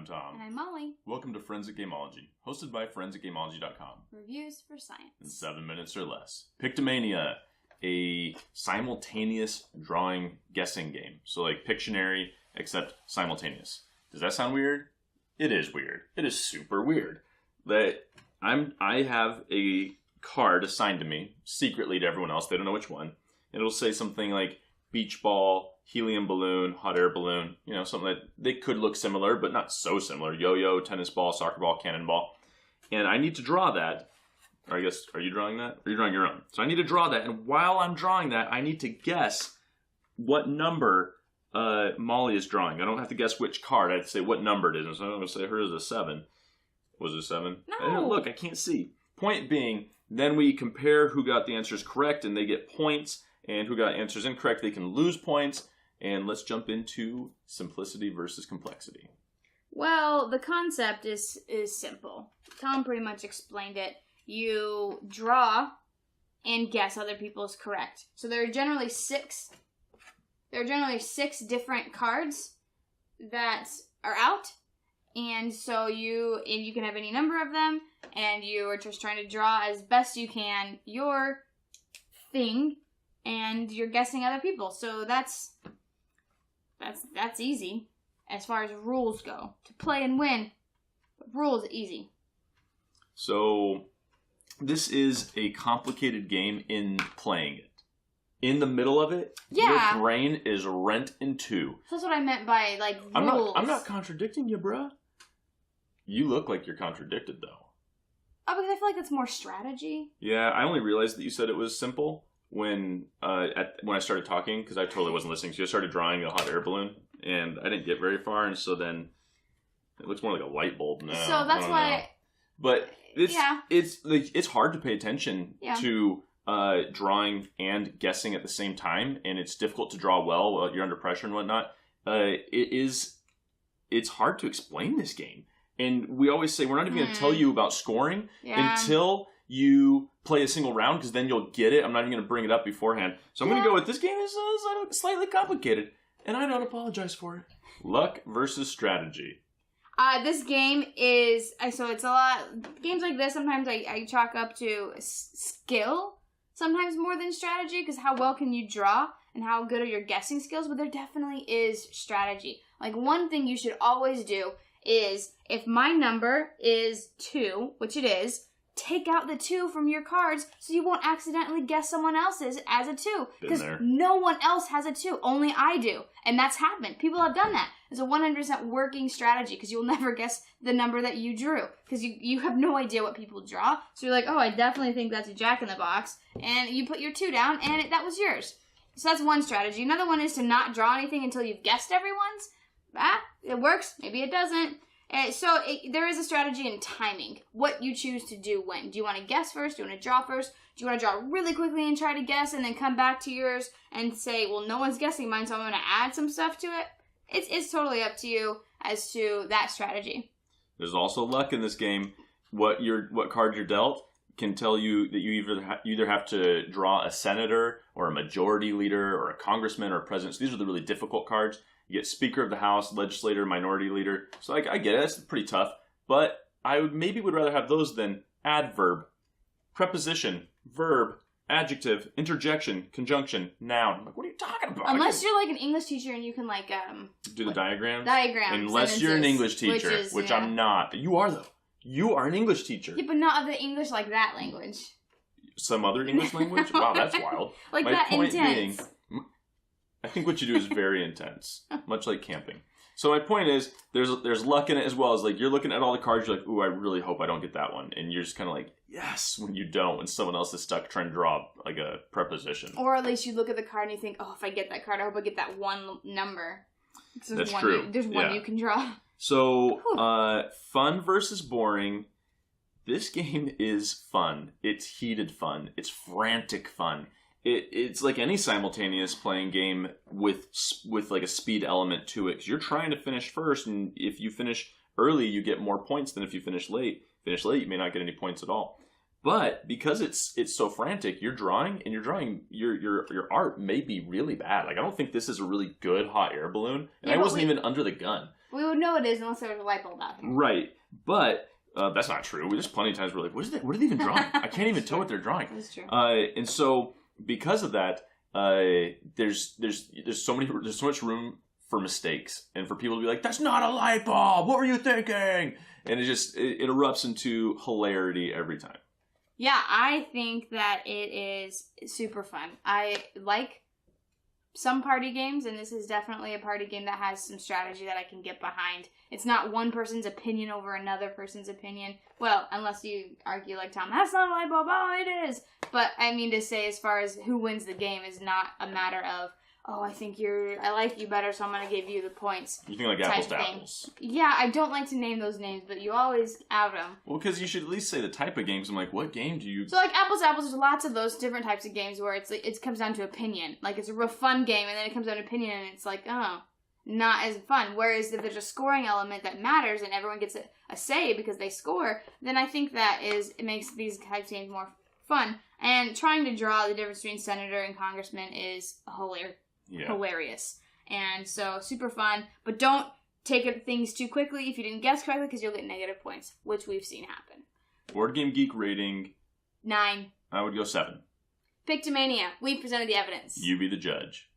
I'm Tom. And I'm Molly. Welcome to Friends at Gameology, hosted by Friends at Gameology.com. Reviews for science. In 7 minutes or less. Pictomania, a simultaneous drawing guessing game. So like Pictionary, except simultaneous. Does that sound weird? It is weird. It is super weird. I have a card assigned to me, secretly to everyone else. They don't know which one. And it'll say something like beach ball, helium balloon, hot air balloon, something that they could look similar, but not so similar. Yo-yo, tennis ball, soccer ball, cannonball. And I need to draw that. Or I guess, are you drawing that? Or are you drawing your own? So I need to draw that, and while I'm drawing that, I need to guess what number Molly is drawing. I don't have to guess which card. I have to say what number it is. And so I'm going to say hers is a 7. Was it a 7? No. Look, I can't see. Point being, then we compare who got the answers correct, and they get points, and who got answers incorrect, they can lose points. And let's jump into simplicity versus complexity. Well, the concept is simple. Tom pretty much explained it. You draw and guess other people's correct. So there are generally six different cards that are out. And so you can have any number of them, and you are just trying to draw as best you can your thing, and you're guessing other people. So that's easy as far as rules go. To play and win, but rules easy. So this is a complicated game in playing it. In the middle of it, your brain is rent in two. That's what I meant by rules. I'm not contradicting you, bruh. You look like you're contradicted, though. Oh, because I feel like that's more strategy. Yeah, I only realized that you said it was simple when I started talking, because I totally wasn't listening. So you started drawing a hot air balloon, and I didn't get very far, and so then it looks more like a light bulb now. So that's why. But it's hard to pay attention to drawing and guessing at the same time, and it's difficult to draw well while you're under pressure and whatnot. It's hard to explain this game. And we always say we're not even going to tell you about scoring until you play a single round, because then you'll get it. I'm not even going to bring it up beforehand. So I'm going to go with this game is slightly complicated, and I don't apologize for it. Luck versus strategy. This game is, so it's a lot, games like this, sometimes I chalk up to skill, sometimes more than strategy, because how well can you draw, and how good are your guessing skills, but there definitely is strategy. Like, one thing you should always do is, if my number is 2, which it is, take out the 2 from your cards so you won't accidentally guess someone else's as a 2. Because no one else has a 2. Only I do. And that's happened. People have done that. It's a 100% working strategy, because you'll never guess the number that you drew. Because you have no idea what people draw. So you're like, oh, I definitely think that's a jack in the box. And you put your 2 down, and that was yours. So that's one strategy. Another one is to not draw anything until you've guessed everyone's. It works. Maybe it doesn't. There is a strategy in timing. What you choose to do when. Do you want to guess first? Do you want to draw first? Do you want to draw really quickly and try to guess and then come back to yours and say, well, no one's guessing mine, so I'm going to add some stuff to it? It's totally up to you as to that strategy. There's also luck in this game. What card you're dealt can tell you that you either have to draw a senator or a majority leader or a congressman or a president. So these are the really difficult cards. You get Speaker of the House, Legislator, Minority Leader. So I get it. That's pretty tough. But I would rather have those than adverb, preposition, verb, adjective, interjection, conjunction, noun. I'm like, what are you talking about? Unless you're like an English teacher and you can do the diagrams? Diagrams. Unless you're an English teacher, which I'm not. You are, though. You are an English teacher. Yeah, but not of the English like that language. Some other English language? Wow, that's wild. Like that intense. I think what you do is very intense, much like camping. So my point is, there's luck in it as well as you're looking at all the cards, you're like, ooh, I really hope I don't get that one, and you're just kind of like, yes, when you don't, when someone else is stuck trying to draw like a preposition. Or at least you look at the card and you think, oh, if I get that card, I hope I get that one number. That's true. There's one you can draw. So fun versus boring. This game is fun. It's heated fun. It's frantic fun. It's like any simultaneous playing game with like a speed element to it, because you're trying to finish first, and if you finish early, you get more points than if you finish late. Finish late, you may not get any points at all. But because it's so frantic, you're drawing your art may be really bad. Like, I don't think this is a really good hot air balloon, and I wasn't even under the gun. We would know it is unless there was a light bulb out here. Right. But that's not true. There's plenty of times where like, what are they even drawing? I can't even tell what they're drawing. That's true. And so because of that, there's so much room for mistakes and for people to be like, that's not a light bulb. What were you thinking? And it erupts into hilarity every time. Yeah, I think that it is super fun. I like some party games, and this is definitely a party game that has some strategy that I can get behind. It's not one person's opinion over another person's opinion. Well, unless you argue like Tom, that's not a light bulb, oh, it is. But I mean to say, as far as who wins the game is not a matter of, oh, I like you better, so I'm going to give you the points. You think like apples to apples. Yeah, I don't like to name those names, but you always out them. Well, because you should at least say the type of games. I'm like, what game do you... So like apples to apples, there's lots of those different types of games where it comes down to opinion. Like it's a real fun game, and then it comes down to opinion, and it's like, oh, not as fun. Whereas if there's a scoring element that matters, and everyone gets a say because they score, then I think it makes these types of games more fun. And trying to draw the difference between senator and congressman is hilarious. And so super fun, but don't take things too quickly if you didn't guess correctly, because you'll get negative points, which we've seen happen. Board Game Geek rating 9. I would go 7. Pictomania, we presented the evidence. You be the judge.